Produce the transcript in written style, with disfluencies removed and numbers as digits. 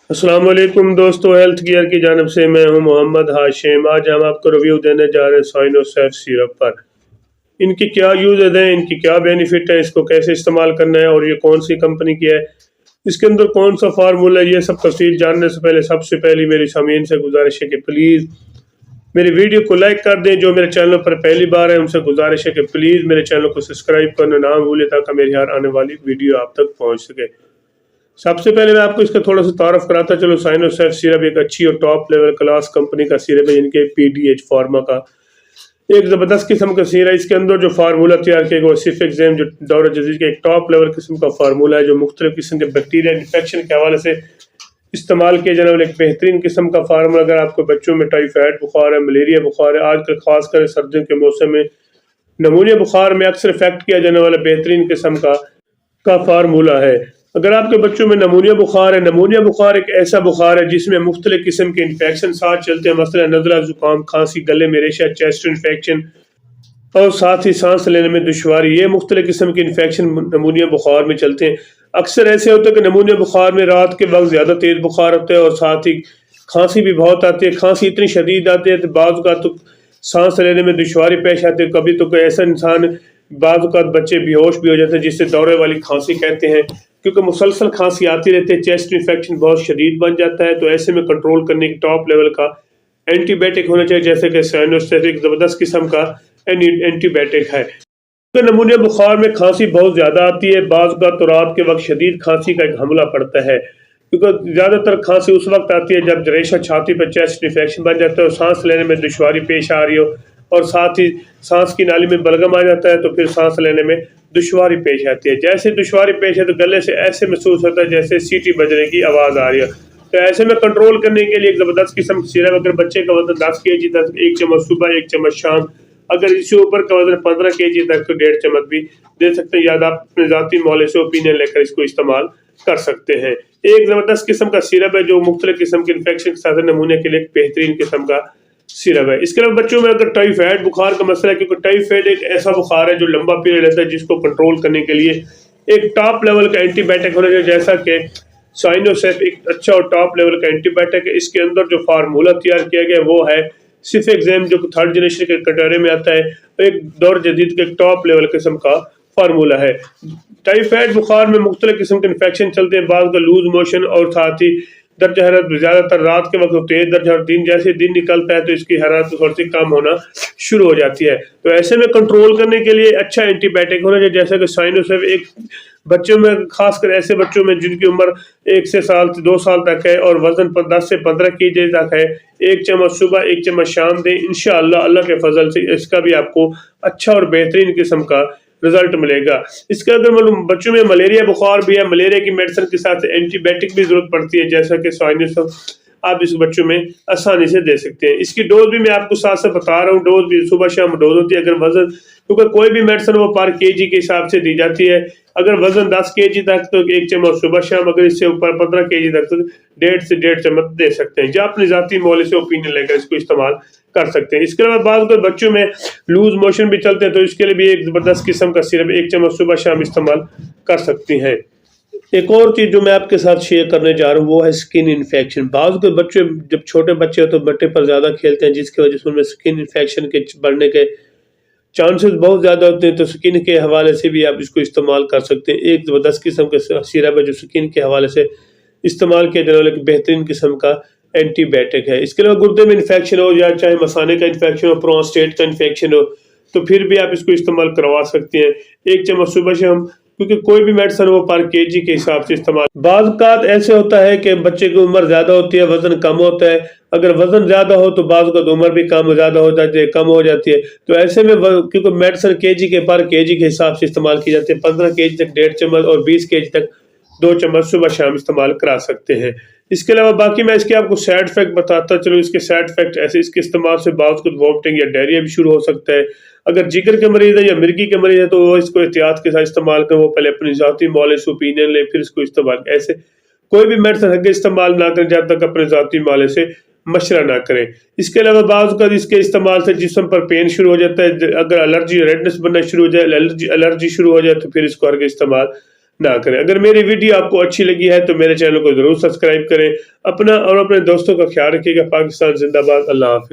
السلام علیکم دوستو، ہیلتھ کیئر کی جانب سے میں ہوں محمد ہاشم۔ آج ہم آپ کو ریویو دینے جا رہے ہیں سائنوسیف سیرپ پر۔ ان کی کیا یوزز ہیں، ان کی کیا بینیفٹ ہے، اس کو کیسے استعمال کرنا ہے اور یہ کون سی کمپنی کی ہے، اس کے اندر کون سا فارمولا ہے، یہ سب تفصیل جاننے سے پہلے سب سے پہلی میری سامعین سے گزارش ہے کہ پلیز میری ویڈیو کو لائک کر دیں۔ جو میرے چینل پر پہلی بار ہے ان سے گزارش ہے کہ پلیز میرے چینل کو سبسکرائب کرنا نہ بھولیں تاکہ میری ہر آنے والی ویڈیو آپ تک پہنچ سکے۔ سب سے پہلے میں آپ کو اس کا تھوڑا سا تعارف کراتا چلو۔ سائنوسیف سیرپ ایک اچھی اور ٹاپ لیول کلاس کمپنی کا سیرپ ہے، ان کے PDH فارما کا ایک زبردست قسم کا سیرپ ہے۔ اس کے اندر جو فارمولا تیار کیا گیا وہ سیفیکزیم جو دور جدید کا ایک ٹاپ لیول قسم کا فارمولا ہے، جو مختلف قسم کے بیکٹیریا انفیکشن کے حوالے سے استعمال کیا جانے والا ایک بہترین قسم کا فارمولا۔ اگر آپ کو بچوں میں ٹائیفائڈ بخار ہے، ملیریا بخار ہے، آج کل خاص کر سردیوں کے موسم میں نمونیا بخار میں اکثر افیکٹ کیا جانے والا بہترین قسم کا فارمولا ہے۔ اگر آپ کے بچوں میں نمونیا بخار ہے، نمونیا بخار ایک ایسا بخار ہے جس میں مختلف قسم کے انفیکشن ساتھ چلتے ہیں، مثلا نزلہ، زکام، کھانسی، گلے میں ریشہ، چیسٹ انفیکشن اور ساتھ ہی سانس لینے میں دشواری۔ یہ مختلف قسم کے انفیکشن نمونیا بخار میں چلتے ہیں۔ اکثر ایسے ہوتا ہے کہ نمونیا بخار میں رات کے وقت زیادہ تیز بخار ہوتا ہے اور ساتھ ہی کھانسی بھی بہت آتی ہے۔ کھانسی اتنی شدید آتی ہے کہ بعض اوقات تو سانس لینے میں دشواری پیش آتی ہے۔ کبھی تو کوئی ایسا انسان، بعض اوقات بچے بے ہوش بھی ہو جاتے ہیں، جس سے دورے والی کھانسی کہتے ہیں، کیونکہ مسلسل کھانسی آتی رہتی ہے۔ چیسٹ انفیکشن بہت شدید بن جاتا ہے، تو ایسے میں کنٹرول کرنے کی ٹاپ لیول کا اینٹی بائیوٹک ہونا چاہیے، جیسے کہ سائنوسیف ایک زبردست قسم کا اینٹی بائیوٹک ہے۔ نمونیا بخار میں کھانسی بہت زیادہ آتی ہے، بعض اوقات تو رات کے وقت شدید کھانسی کا ایک حملہ پڑتا ہے، کیونکہ زیادہ تر کھانسی اس وقت آتی ہے جب ریشہ چھاتی پر چیسٹ انفیکشن بن جاتا ہے اور سانس لینے میں دشواری پیش آ رہی ہو، اور ساتھ ہی سانس کی نالی میں بلغم آ جاتا ہے، تو پھر سانس لینے میں دشواری پیش آتی ہے۔ جیسے دشواری پیش ہے تو گلے سے ایسے محسوس ہوتا ہے جیسے سیٹی بجنے کی آواز آ رہی ہے۔ تو ایسے میں کنٹرول کرنے کے لیے ایک زبردست قسم کی سیرپ، اگر بچے کا وزن 10 kg تک، 1 چمچ صبح 1 چمچ شام، اگر اس سے اوپر کا وزن 15 kg تک تو 1.5 چمچ بھی دے سکتے ہیں، یا آپ اپنے ذاتی مولے سے اوپینین لے کر اس کو استعمال کر سکتے ہیں۔ ایک زبردست قسم کا سیرپ ہے جو مختلف قسم کے انفیکشن کے ساتھ نمونے کے لیے ایک بہترین قسم کا سیرپ ہے۔ اس کے علاوہ بچوں میں اگر ٹائیفائڈ بخار کا مسئلہ ہے، کیونکہ ٹائیفائڈ ایک ایسا بخار ہے جو لمبا پیریڈ رہتا ہے، جس کو کنٹرول کرنے کے لیے ایک ٹاپ لیول کا اینٹی بائیوٹک ہونا چاہیے، جیسا کہ سائنوسیف ایک اچھا اور ٹاپ لیول کا اینٹی بائیوٹک ہے۔ اس کے اندر جو فارمولا تیار کیا گیا وہ ہے سیفیکزیم، جو 3rd جنریشن کے کٹہرے میں آتا ہے، ایک دور جدید کے ایک ٹاپ لیول قسم کا فارمولا ہے۔ ٹائیفائڈ بخار میں مختلف قسم کے انفیکشن چلتے ہیں، بعض کا لوز موشن اور ساتھ ہی درجہ حرارت زیادہ تر رات کے وقت تیز درجہ، اور جیسے دن نکلتا ہے تو اس کی حرارت تھوڑی سی کم ہونا شروع ہو جاتی ہے۔ تو ایسے میں کنٹرول کرنے کے لیے اچھا اینٹی بائیوٹک ہونا چاہیے، جیسا کہ سائنوسیف ایک بچوں میں، خاص کر ایسے بچوں میں جن کی عمر 1 سے 2 سال تک ہے اور وزن 10 سے 15 kg تک ہے، 1 چمچ صبح 1 چمچ شام دیں، انشاءاللہ اللہ کے فضل سے اس کا بھی آپ کو اچھا اور بہترین قسم کا رزلٹ ملے گا۔ اس کے اگر بچوں میں ملیریا بخار بھی ہے، ملیریا کی میڈیسن کے ساتھ اینٹی بائیوٹک بھی ضرورت پڑتی ہے، جیسا کہ سائنوسیف آپ اس بچوں میں آسانی سے دے سکتے ہیں۔ اس کی ڈوز بھی میں آپ کو ساتھ سے بتا رہا ہوں، ڈوز بھی صبح شام ڈوز ہوتی ہے۔ اگر وزن، کیونکہ کوئی بھی میڈیسن وہ پر kg کے حساب سے دی جاتی ہے، اگر وزن 10 kg تک تو 1 چمچ صبح شام، اگر اس سے اوپر 15 kg تک تو 1.5 سے 1.5 چمچ دے سکتے ہیں، یا اپنے ذاتی مولے سے اوپینین لے کر اس کو استعمال کر سکتے ہیں۔ اس کے علاوہ بعض بچوں میں لوز موشن بھی چلتے ہیں، تو اس کے لیے بھی ایک زبردست قسم کا سیرپ 1 چمچ صبح شام استعمال کر سکتی ہیں۔ ایک اور چیز جو میں آپ کے ساتھ شیئر کرنے جا رہا ہوں وہ ہے سکن انفیکشن۔ بعض کے بچے جب چھوٹے بچے ہو تو بٹے پر زیادہ کھیلتے ہیں، جس کی وجہ سے ان میں سکن انفیکشن کے بڑھنے کے چانسز بہت زیادہ ہوتے ہیں، تو سکن کے حوالے سے بھی آپ اس کو استعمال کر سکتے ہیں۔ ایک زبردست قسم کا سیرپ ہے جو سکن کے حوالے سے استعمال کیا جانے والا ایک بہترین قسم کا اینٹی بائیوٹک ہے۔ اس کے علاوہ گردے میں انفیکشن ہو، یا چاہے مثانے کا انفیکشن ہو، پروسٹیٹ کا انفیکشن ہو، تو پھر بھی آپ اس کو استعمال کروا سکتے ہیں۔ 1 چمچ صبح شام، کیونکہ کوئی بھی میڈیسن وہ پر kg کے حساب سے استعمال۔ بعض اوقات ایسے ہوتا ہے کہ بچے کی عمر زیادہ ہوتی ہے، وزن کم ہوتا ہے، اگر وزن زیادہ ہو تو بعض اوقات عمر بھی کم زیادہ ہو جاتی ہے، کم ہو جاتی ہے، تو ایسے میں کیونکہ میڈیسن kg کے پر kg کے حساب سے استعمال کی جاتی ہے، 15 kg تک 1.5 چمچ اور 20 kg تک 2 چمچ صبح شام استعمال کرا سکتے ہیں۔ اس کے علاوہ باقی میں اس کے آپ کو سائڈ افیکٹ بتاتا چلو۔ اس کے سائڈ افیکٹ ایسے، اس کے استعمال سے بعض کو وومٹنگ یا ڈائریا بھی شروع ہو سکتا ہے۔ اگر جگر کے مریض ہے یا مرگی کے مریض ہے تو وہ اس کو احتیاط کے ساتھ استعمال کریں، وہ پہلے اپنی ذاتی مولے سے اوپینین لیں، پھر اس کو استعمال کریں۔ ایسے کوئی بھی میڈیسن ہرگز استعمال نہ کریں جب تک اپنے ذاتی مولے سے مشورہ نہ کریں۔ اس کے علاوہ بعض کا اس کے استعمال سے جسم پر پین شروع ہو جاتا ہے، اگر الرجی ریڈنس بننا شروع ہو جائے، الرجی شروع ہو جائے تو پھر اس کو ہرگز استعمال نہ کریں۔ اگر میری ویڈیو آپ کو اچھی لگی ہے تو میرے چینل کو ضرور سبسکرائب کریں۔ اپنا اور اپنے دوستوں کا خیال رکھیے گا۔ پاکستان زندہ باد۔ اللہ حافظ۔